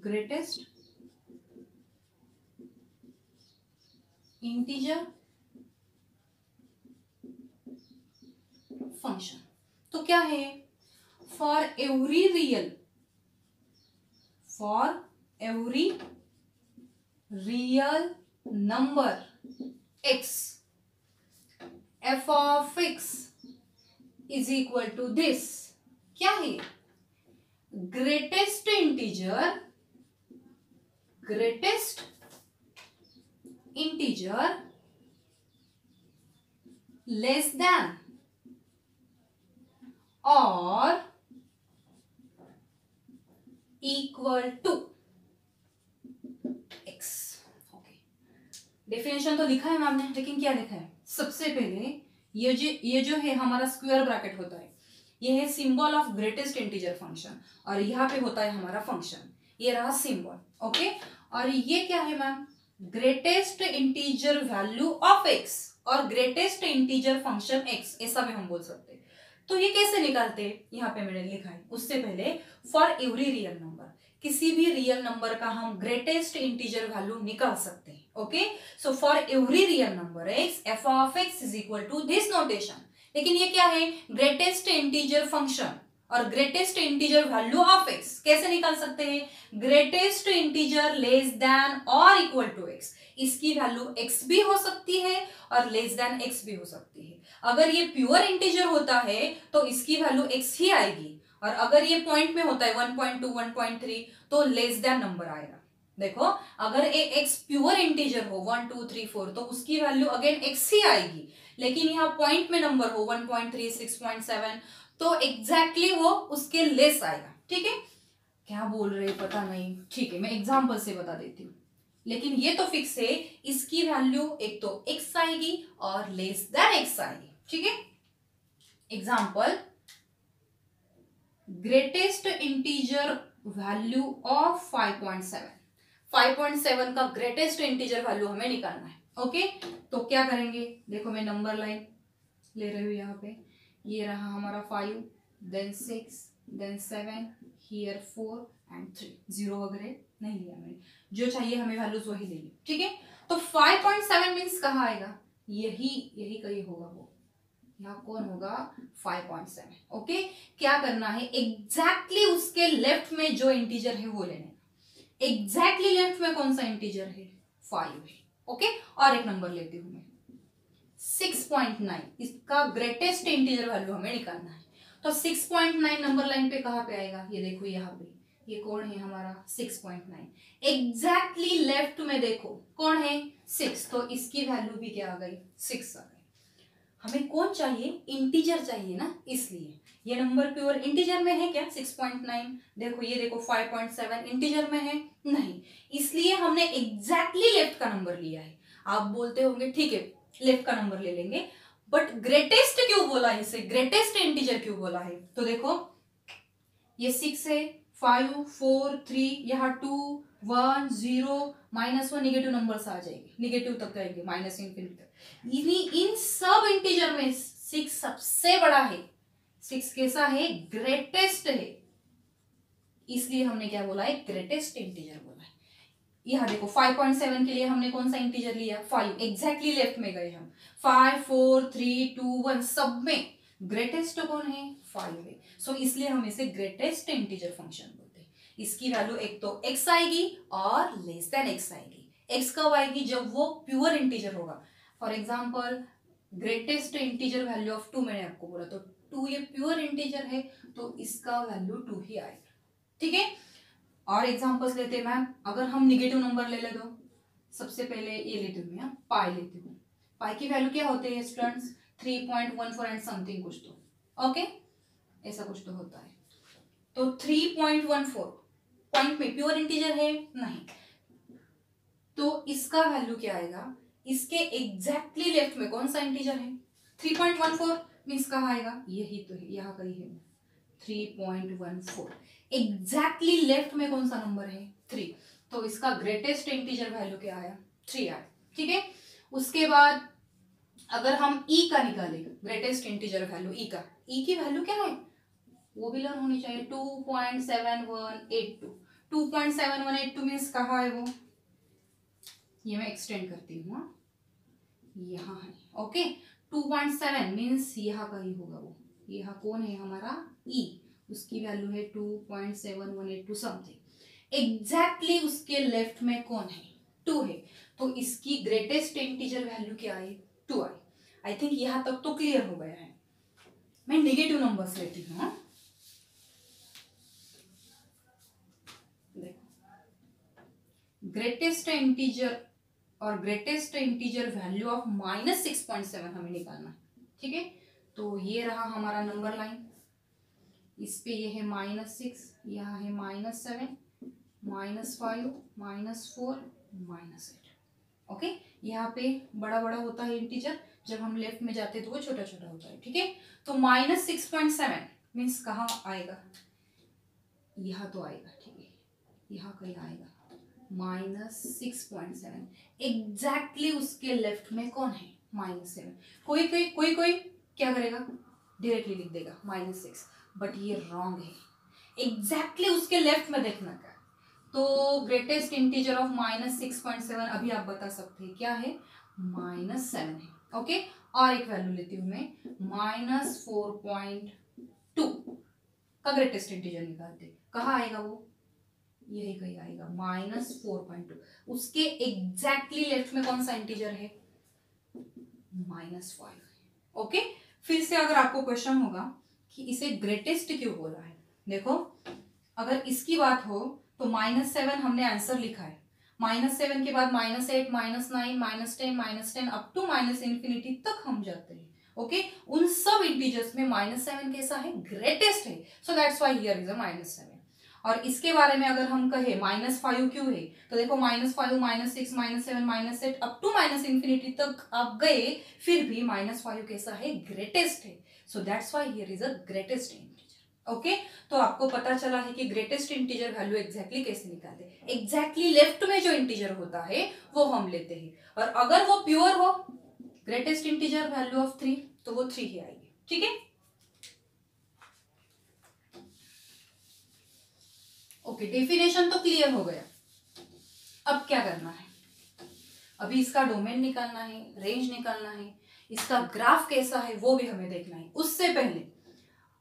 Greatest integer function. तो क्या है, for every real number x f of x is equal to this. क्या है, ग्रेटेस्ट इंटीजर लेस देन और equal to x। Okay, definition तो लिखा है मैम ने, लेकिन क्या लिखा है, सबसे पहले ये जो है हमारा स्क्वायर ब्रैकेट होता है, ये है symbol of greatest integer function, और यहाँ पे होता है हमारा फंक्शन, ये रहा सिंबल। ओके, और ये क्या है ma'am, greatest integer value of x और ग्रेटेस्ट इंटीजर फंक्शन x, ऐसा भी हम बोल सकते हैं। तो ये कैसे निकालते हैं, यहाँ पे मैंने लिखा है, उससे पहले फॉर एवरी रियल नंबर, किसी भी रियल नंबर का हम ग्रेटेस्ट इंटीजर वैल्यू निकाल सकते हैं। Okay, so for every real number x f of x is equal to this notation. लेकिन ये क्या है, ग्रेटेस्ट इंटीजर फंक्शन और greatest integer value of x कैसे निकाल सकते हैं, ग्रेटेस्ट इंटीजर लेस देन और इक्वल टू x, इसकी वैल्यू x भी हो सकती है और लेस देन x भी हो सकती है। अगर ये प्योर इंटीजर होता है तो इसकी वैल्यू x ही आएगी, और अगर ये पॉइंट में होता है 1.2 1.3 तो लेस देन नंबर आएगा। देखो, अगर ये x प्योर इंटीजर हो 1 2 3 4 तो उसकी वैल्यू अगेन x ही आएगी, लेकिन यहाँ पॉइंट में नंबर हो 1.3 6.7 तो एग्जैक्टली वो उसके लेस आएगा। ठीक है, क्या बोल रहे पता नहीं, ठीक है मैं एग्जांपल से बता देती हूँ, लेकिन ये तो फिक्स है, इसकी वैल्यू एक तो x आएगी और लेस देन x आएगी। ठीक है, example, greatest integer value of 5.7, 5.7 का ग्रेटेस्ट इंटीजर वैल्यू हमें निकालना है। ओके, तो क्या करेंगे, देखो मैं नंबर लाइन ले रही हूँ, यहाँ पे ये रहा हमारा 5 देन 6 देन 7 हियर 4 एंड 3, 0 वगैरह नहीं लिया मैंने, जो चाहिए हमें वैल्यूज वही ले ली। ठीक है, तो 5.7 मीन्स कहाँ आएगा, यही कहीं होगा, वो यहाँ कौन होगा 5.7। ओके, क्या करना है, एग्जैक्टली उसके लेफ्ट में जो इंटीजर है वो लेना है। एग्जैक्टली लेफ्ट में कौन सा इंटीजर है, 5 है। ओके, और एक नंबर लेती हूँ मैं 6.9, इसका ग्रेटेस्ट इंटीजर वैल्यू हमें निकालना है। तो 6.9 नंबर लाइन पे कहाँ पे आएगा, ये देखो यहाँ पे, ये कौन है हमारा 6.9, एग्जैक्टली लेफ्ट में देखो कौन है 6, तो इसकी वैल्यू भी क्या आ गई 6 आ गई। हमें कौन चाहिए, इंटीजर चाहिए ना, इसलिए ये नंबर प्योर इंटीजर में है क्या 6.9, देखो ये देखो 5.7 इंटीजर में है नहीं, इसलिए हमने एग्जैक्टली लेफ्ट का नंबर लिया है। आप बोलते होंगे ठीक है लेफ्ट का नंबर ले लेंगे, बट ग्रेटेस्ट क्यों बोला है इसे, ग्रेटेस्ट इंटीजर क्यों बोला है, तो देखो ये 6 है, 5 4 3, यहाँ 2 1 0 -1 निगेटिव नंबर्स आ जाएंगे, निगेटिव तक आएंगे माइनस इनफिनिटी तक। इन सब इंटीजर में 6 सबसे बड़ा है, 6 कैसा है, ग्रेटेस्ट है, इसलिए हमने क्या बोला है, ग्रेटेस्ट इंटीजर बोला है। यहाँ देखो 5.7 के लिए हमने कौन सा इंटीजर लिया, 5, एग्जैक्टली लेफ्ट में गए हम, 5 4 3 2 1 सब में ग्रेटेस्ट कौन है, 5 है। सो इसलिए हम इसे ग्रेटेस्ट इंटीजर फंक्शन बोलते हैं। इसकी वैल्यू एक तो x आएगी और लेस देन x आएगी। x कब आएगी, जब वो प्योर इंटीजर होगा। For example greatest integer value of 2 मैंने आपको बोला, तो 2 ये प्योर इंटीजर है तो इसका वैल्यू 2 ही आएगा। ठीक है, और एग्जांपल्स लेते हैं मैम, अगर हम निगेटिव नंबर ले ले तो सबसे पहले ये लेती हूँ मैं, पाई लेती हूँ। पाई की वैल्यू क्या होती है स्टूडेंट्स, 3.14 एंड समथिंग कुछ तो, ओके ऐसा कुछ तो होता है। तो 3.14 पॉइंट में प्योर इंटीजर है नहीं, तो इसका वैल्यू क्या आएगा, इसके एग्जैक्टली लेफ्ट में कौन सा इंटीजर है, 3.14 मीन्स कहाँ आएगा, यही तो है, यहाँ कहीं है 3.14, एग्जैक्टली लेफ्ट में कौन सा नंबर है 3, तो इसका ग्रेटेस्ट इंटीजर वैल्यू क्या आया 3 आया। ठीक है, उसके बाद अगर हम e का निकालें ग्रेटेस्ट इंटीजर वैल्यू, e की वैल्यू क्या है वो भी लर्न होनी चाहिए, 2.7182, 2.7182 मीन्स कहाँ है वो, ये मैं एक्सटेंड करती हूँ, यहाँ है। ओके 2.7 मीन्स यहाँ का ही होगा वो, यहाँ कौन है हमारा ई, उसकी वैल्यू है 2.7182 समथिंग। एग्जैक्टली उसके लेफ्ट में कौन है, 2 है, तो इसकी ग्रेटेस्ट इंटीजर वैल्यू क्या है, 2 आई। आई थिंक यहाँ तक तो क्लियर हो गया है। मैं नेगेटिव नंबर्स लेती हूँ। देखो ग्रेटेस्ट इंटीजर और ग्रेटेस्ट इंटीजर वैल्यू ऑफ -6.7 हमें निकालना है, ठीक है। तो ये रहा हमारा नंबर लाइन, इस पे ये है -6, यहाँ है -7, -5, -4, -8। ओके यहाँ पे बड़ा बड़ा होता है इंटीजर, जब हम लेफ्ट में जाते हैं तो वो छोटा छोटा होता है, ठीक है। तो -6.7 मीन्स कहाँ आएगा, यहाँ तो आएगा, ठीक है, यहाँ कहीं आएगा -6.7। एग्जैक्टली उसके लेफ्ट में कौन है, -7। कोई कोई कोई कोई क्या करेगा, डायरेक्टली लिख देगा -6, बट ये रॉन्ग है। एग्जैक्टली उसके लेफ्ट में देखना का, तो ग्रेटेस्ट इंटीजर ऑफ -6.7 अभी आप बता सकते हैं क्या है, -7 है। ओके और एक वैल्यू लेती हूँ मैं, -4.2 का ग्रेटेस्ट इंटीजर निकालते, कहाँ आएगा वो, यही कहीं आएगा -4.2। उसके एग्जैक्टली लेफ्ट में कौन सा इंटीजर है, -5। ओके फिर से अगर आपको क्वेश्चन होगा कि इसे ग्रेटेस्ट क्यों बोला है, देखो अगर इसकी बात हो तो -7 हमने आंसर लिखा है, -7 के बाद -8, -9, -10, -10 अप टू -इंफिनिटी तक हम जाते हैं। ओके उन सब इंटीजर्स में -7 कैसा है, ग्रेटेस्ट है, सो that's why here is a -7। और इसके बारे में अगर हम कहे -5 क्यों है, तो देखो -5, -6, -7, -8 अप टू इंफिनिटी तक आप गए, फिर भी -5 कैसा है, ग्रेटेस्ट है, सो that's why here is a greatest integer. Okay तो आपको पता चला है कि ग्रेटेस्ट इंटीजर वैल्यू एग्जैक्टली कैसे निकालते, एग्जैक्टली लेफ्ट में जो इंटीजर होता है वो हम लेते हैं, और अगर वो प्योर हो, ग्रेटेस्ट इंटीजर वैल्यू ऑफ 3, तो वो 3 ही आएगी, ठीक है। ओके डेफिनेशन तो क्लियर हो गया, अब क्या करना है, अभी इसका डोमेन निकालना है, रेंज निकालना है, इसका ग्राफ कैसा है वो भी हमें देखना है। उससे पहले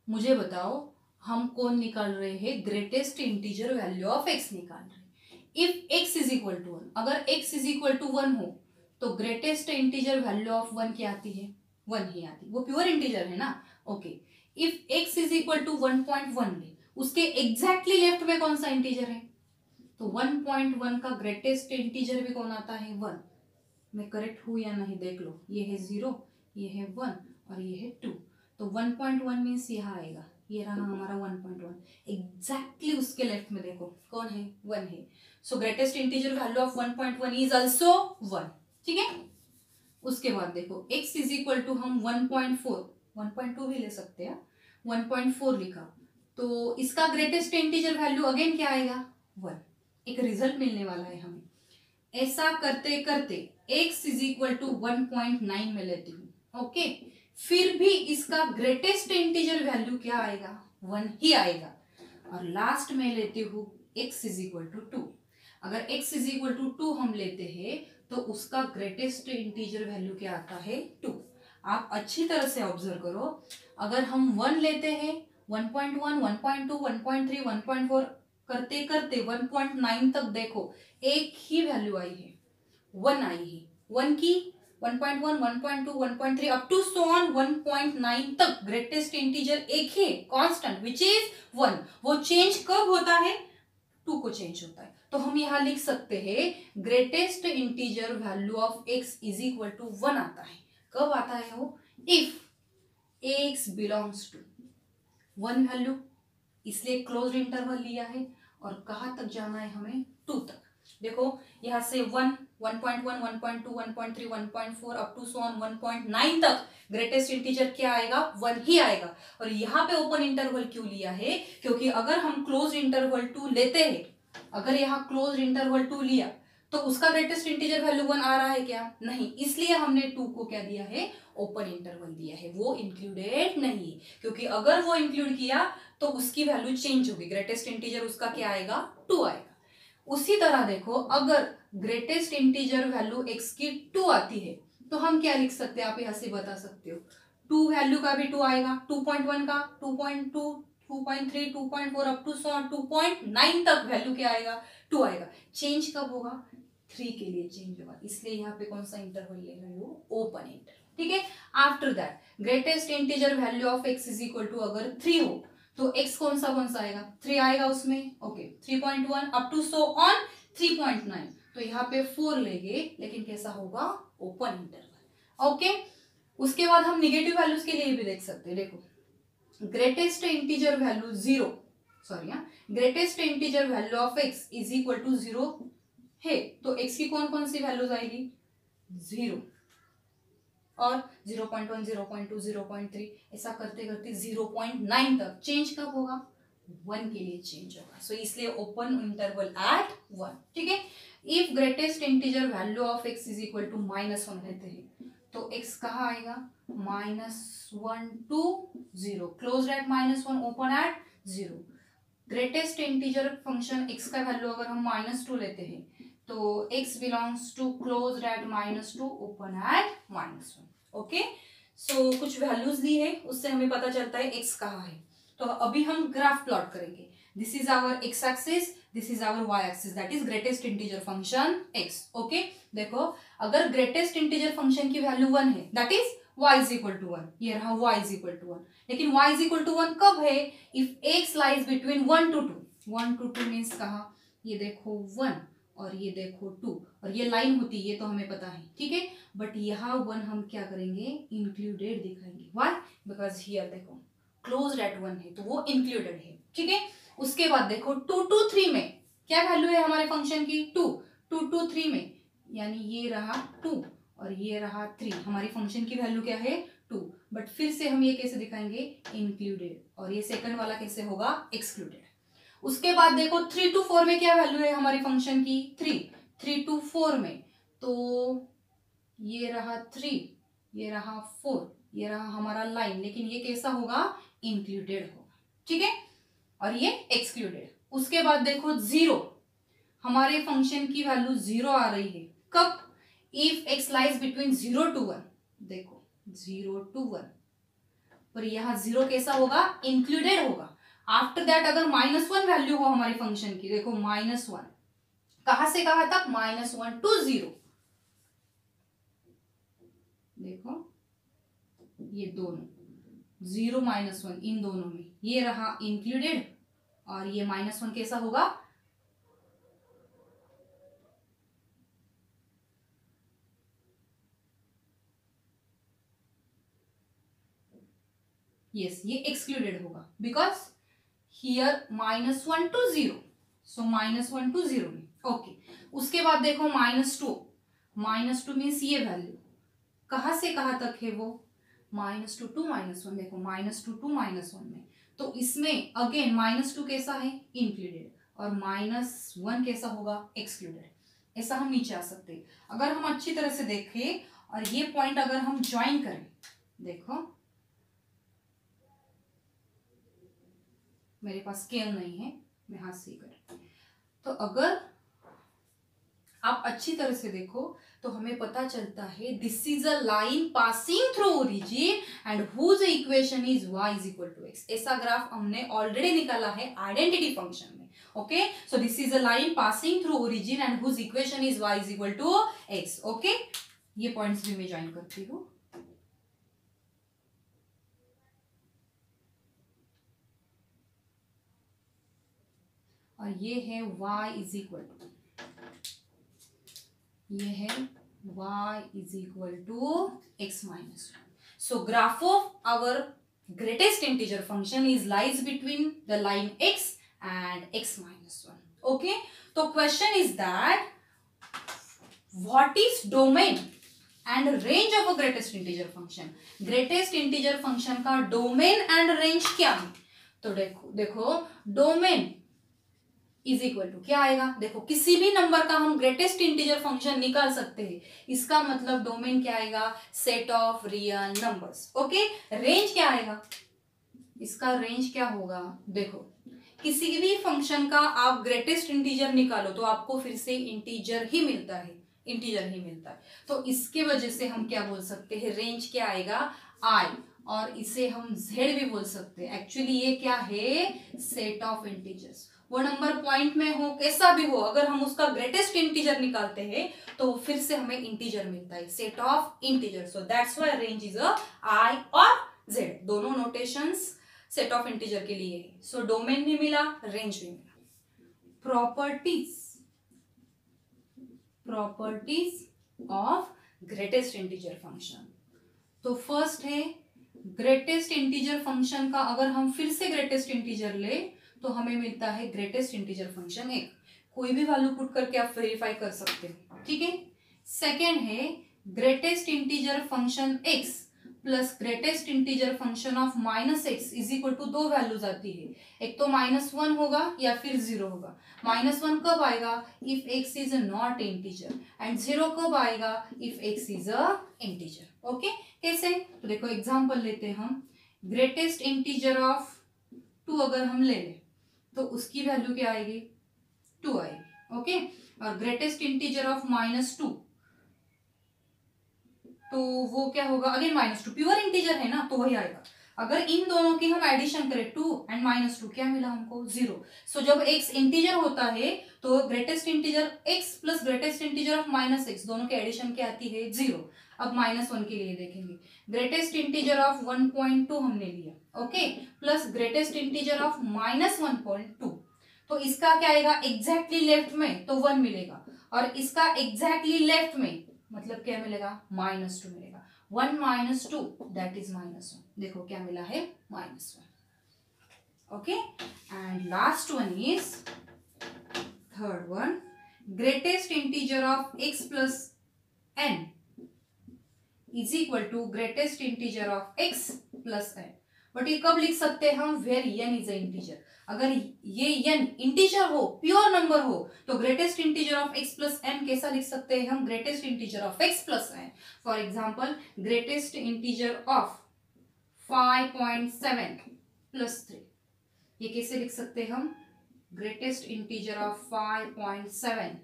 मुझे बताओ हम कौन निकाल रहे हैं, greatest integer value of x निकाल रहे हैं। If x is equal to 1, अगर x इज इक्वल टू 1 हो तो ग्रेटेस्ट इंटीजर वैल्यू ऑफ 1 क्या आती है, 1 ही आती है, वो प्योर इंटीजर है ना। Okay if x is equal to 1.1 ले, उसके एग्जैक्टली लेफ्ट में कौन सा इंटीजर है, तो 1.1 का ग्रेटेस्ट इंटीजर भी कौन आता है, 1। मैं करेक्ट हूं या नहीं देख लो, ये है 0, ये है 1 और ये है 2, तो 1.1 मीन्स यहाँ आएगा, ये रहा हमारा 1.1। एग्जैक्टली उसके लेफ्ट में देखो कौन है, 1 है, सो greatest integer value of 1.1 is also 1, ठीक है। उसके बाद देखो x इज इक्वल टू हम 1.4, 1.2 भी ले सकते हैं, 1.4 लिखा, तो इसका ग्रेटेस्ट इंटीजर वैल्यू अगेन क्या आएगा, 1। एक रिजल्ट मिलने वाला है हमें। ऐसा करते करते x इज इक्वल टू 1.9 में लेती हूँ। ओके फिर भी इसका ग्रेटेस्ट इंटीजर वैल्यू क्या आएगा, 1 ही आएगा। और लास्ट में लेती हूँ x इज इक्वल टू 2। अगर x इज इक्वल टू 2 हम लेते हैं तो उसका ग्रेटेस्ट इंटीजर वैल्यू क्या आता है, 2। आप अच्छी तरह से ऑब्जर्व करो, अगर हम 1 लेते हैं, 1.1, 1.2, 1.3, 1.4 करते करते 1.9 तक देखो एक ही वैल्यू आई है, 1 आई है, 1 की 1.1, 1.2, 1.3 अप टू सो ऑन 1.9 तक ग्रेटेस्ट इंटीजर एक ही कांस्टेंट विच इज 1। वो चेंज कब होता है, 2 को चेंज होता है। तो हम यहाँ लिख सकते हैं greatest integer value of x is equal to 1 आता है। कब आता है वो, if x belongs to 1 value, इसलिए क्लोज इंटरवल लिया है, और कहाँ तक जाना है हमें, 2 तक। देखो यहाँ से 1, 1.1, 1.2, 1.3, 1.4 अप टू सो ऑन 1.9 तक ग्रेटेस्ट इंटीजर क्या आएगा, 1 ही आएगा। और यहाँ पे ओपन इंटरवल क्यों लिया है, क्योंकि अगर हम क्लोज इंटरवल 2 लेते हैं, अगर यहाँ क्लोज इंटरवल 2 लिया तो उसका ग्रेटेस्ट इंटीजर वैल्यू 1 आ रहा है क्या, नहीं, इसलिए हमने 2 को क्या दिया है, ओपन इंटरवल दिया है, वो इंक्लूडेड नहीं, क्योंकि अगर वो इंक्लूड किया तो उसकी वैल्यू चेंज होगी, ग्रेटेस्ट इंटीजर उसका क्या आएगा, 2 आएगा। उसी तरह देखो अगर ग्रेटेस्ट इंटीजर वैल्यू x की 2 आती है तो हम क्या लिख सकते हैं, आप यहां से बता सकते हो, 2 वैल्यू का भी 2 आएगा, 2.1 का 2.2, 2.3, 2.4 अप टू 2.9 तक वैल्यू क्या आएगा, 2 आएगा। चेंज कब होगा, 3 के लिए चेंज होगा, इसलिए यहाँ पे कौन सा इंटरवल ले रहे हो, ओपन इंटरवल। ठीक है, after that greatest integer value of x is equal to अगर 3 हो तो x कौन सा आएगा, 3 आएगा उसमें, okay 3.1 up to so on 3.9, तो यहाँ पे 4 लेंगे, लेकिन कैसा होगा, ओपन इंटरवल। ओके, उसके बाद हम निगेटिव वैल्यूज के लिए भी देख सकते हैं। देखो greatest integer value 0, sorry greatest integer value of x is equal to 0 है, तो x की कौन कौन सी वैल्यूज आएगी, 0 और 0.1, 0.2, 0.3 ऐसा करते करते 0.9 तक। चेंज कब होगा, 1 के लिए चेंज होगा, सो इसलिए ओपन इंटरवल एट 1। ठीक है, if greatest integer value of x is equal to -1 लेते हैं तो x कहाँ आएगा, -1 to 0, close at -1, open at 0। Greatest integer function x का वैल्यू अगर हम -2 लेते हैं तो x belongs to close at -2, open at -1। Okay, so कुछ वैल्यूज ली है, उससे हमें पता चलता है x कहाँ है। तो अभी हम ग्राफ प्लॉट करेंगे, this is our x axis, this is our y axis, that is greatest integer function x। Okay, देखो अगर ग्रेटेस्ट इंटीजर फंक्शन की वैल्यू 1 है, that is y is equal to 1, ये रहा y इज इक्वल टू 1, लेकिन y is equal to 1 कब है, if x lies between 1 to 2, 1 to 2 means कहा, ये देखो 1 और ये देखो 2, और ये लाइन होती है, ये तो हमें पता है। ठीक है, बट यहाँ 1 हम क्या करेंगे, इंक्लूडेड दिखाएंगे, व्हाई, बिकॉज हियर देखो क्लोज एट 1 है तो वो इंक्लूडेड है। ठीक है, उसके बाद देखो 2 to 3 में क्या वैल्यू है हमारे फंक्शन की, 2, 2 to 3 में, यानी ये रहा 2 और ये रहा 3, हमारी फंक्शन की वैल्यू क्या है, 2, बट फिर से हम ये कैसे दिखाएंगे, इंक्लूडेड, और ये सेकंड वाला कैसे होगा, एक्सक्लूडेड। उसके बाद देखो 3 to 4 में क्या वैल्यू है हमारी फंक्शन की, 3 to 4 में, तो ये रहा 3, ये रहा 4, ये रहा हमारा लाइन, लेकिन ये कैसा होगा, इंक्लूडेड होगा। ठीक है, और ये एक्सक्लूडेड। उसके बाद देखो 0, हमारे फंक्शन की वैल्यू 0 आ रही है, कब, if x lies between 0 to 1, देखो 0 to 1, पर यहाँ 0 कैसा होगा, इंक्लूडेड होगा। आफ्टर दैट अगर -1 वैल्यू हो हमारे फंक्शन की, देखो -1 कहां से कहां तक, -1 to 0, देखो ये दोनों 0 -1 इन दोनों में, ये रहा इंक्लूडेड और ये -1 कैसा होगा, यस ये एक्सक्लूडेड होगा, because here -1 to 0, so -1 to 0 में। ओके, उसके बाद देखो -2 मीन्स ये वैल्यू कहां से कहां तक है वो, -2 to -1, देखो -2 to -1 में, तो इसमें अगेन -2 कैसा है, इंक्लूडेड, और -1 कैसा होगा, एक्सक्लूडेड। ऐसा हम नीचे आ सकते हैं। अगर हम अच्छी तरह से देखें और ये पॉइंट अगर हम ज्वाइन करें, देखो मेरे पास स्केल नहीं है, मैं हाथ से कर, तो अगर आप अच्छी तरह से देखो तो हमें पता चलता है this is a line passing through origin and whose equation is y is equal to x। ऐसा ग्राफ हमने ऑलरेडी निकाला है आइडेंटिटी फंक्शन में। Okay, so this is a line passing through origin and whose equation is y is equal to x। Okay, ये points भी मैं join करती हूँ। और ये है y इज इक्वल टू, ये है y is equal to x minus 1। So graph of our greatest integer function is lies between the line x and x minus 1। Okay, तो question is that what is domain and range of a greatest integer function. Greatest integer function का domain and range क्या है, तो देखो domain is equal to क्या आएगा, देखो किसी भी नंबर का हम ग्रेटेस्ट इंटीजर फंक्शन निकाल सकते हैं, इसका मतलब डोमेन क्या आएगा, set of real numbers. Okay, range क्या आएगा, इसका रेंज क्या होगा, देखो किसी भी फंक्शन का आप ग्रेटेस्ट इंटीजर निकालो तो आपको फिर से इंटीजर ही मिलता है, इंटीजर ही मिलता है। तो इसके वजह से हम क्या बोल सकते हैं, रेंज क्या आएगा, आई, और इसे हम जेड भी बोल सकते हैं। एक्चुअली ये क्या है, सेट ऑफ इंटीजर्स। वो नंबर पॉइंट में हो, कैसा भी हो, अगर हम उसका ग्रेटेस्ट इंटीजर निकालते हैं तो फिर से हमें इंटीजर मिलता है, set of integer. So that's why range is a I और जेड, दोनों नोटेशंस सेट ऑफ इंटीजर के लिए है। सो डोमेन भी मिला, रेंज भी मिला। Properties of greatest integer function. तो फर्स्ट है ग्रेटेस्ट इंटीजर फंक्शन का, अगर हम फिर से ग्रेटेस्ट इंटीजर ले तो हमें मिलता है ग्रेटेस्ट इंटीजर फंक्शन एक, कोई भी वैल्यू पुट करके आप वेरीफाई कर सकते हो, ठीक है। सेकेंड है greatest integer function x plus greatest integer function of minus x is equal to, दो वैल्यूज आती है, एक तो -1 होगा या फिर 0 होगा। -1 कब आएगा, if x is not integer, and 0 कब आएगा, if x is a integer. Okay, कैसे, तो देखो एग्जांपल लेते हैं हम। ग्रेटेस्ट इंटीजर ऑफ 2 अगर हम ले लें तो उसकी वैल्यू क्या आएगी, 2 आएगी। ओके, और ग्रेटेस्ट इंटीजर ऑफ -2 तो वो क्या होगा, अगेन -2, प्योर इंटीजर है ना तो वही आएगा। अगर इन दोनों की हम एडिशन करें 2 एंड -2, क्या मिला हमको, 0। सो जब x इंटीजर होता है तो greatest integer x plus greatest integer of -x, दोनों के एडिशन क्या आती है, 0। अब -1 के लिए देखेंगे, ग्रेटेस्ट इंटीजर ऑफ 1.2 हमने लिया, okay, plus greatest integer of -1.2, तो इसका क्या आएगा, एग्जैक्टली लेफ्ट में तो 1 मिलेगा, और इसका एग्जैक्टली लेफ्ट में मतलब क्या मिलेगा, -2 मिलेगा। 1 - 2 दैट इज -1, देखो क्या मिला है, -1। Okay, and last one is third one, greatest integer of x plus n is equal to greatest integer of x plus n। But ये कब लिख सकते हैं हम, where n is a integer. अगर ये n इंटीजर हो, प्योर नंबर हो, तो greatest integer of x plus n कैसा लिख सकते हैं हम, greatest integer of x plus n। For example, greatest integer of 5.7 plus 3, ये कैसे लिख सकते हैं हम, ग्रेटेस्ट इंटीजर ऑफ 5.7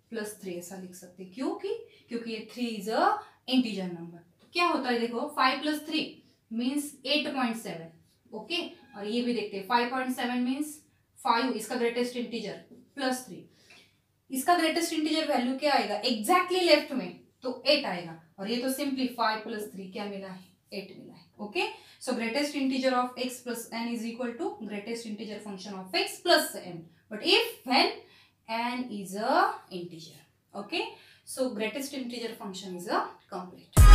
प्लस 3 ऐसा लिख सकते हैं, क्योंकि ये 3 इज अ इंटीजर नंबर। तो क्या होता है, देखो 5 प्लस 3 मीन्स 8.7, ओके, और ये भी देखते हैं 5.7 मीन्स 5, इसका ग्रेटेस्ट इंटीजर प्लस 3, इसका ग्रेटेस्ट इंटीजर वैल्यू क्या आएगा, एग्जैक्टली लेफ्ट में तो 8 आएगा, और ये तो सिंपली 5 प्लस 3 क्या मिला है, 8 मिला है। Okay, so greatest integer of x plus n is equal to greatest integer function of x plus n, but if when n is a integer. Okay, so greatest integer function is a complete.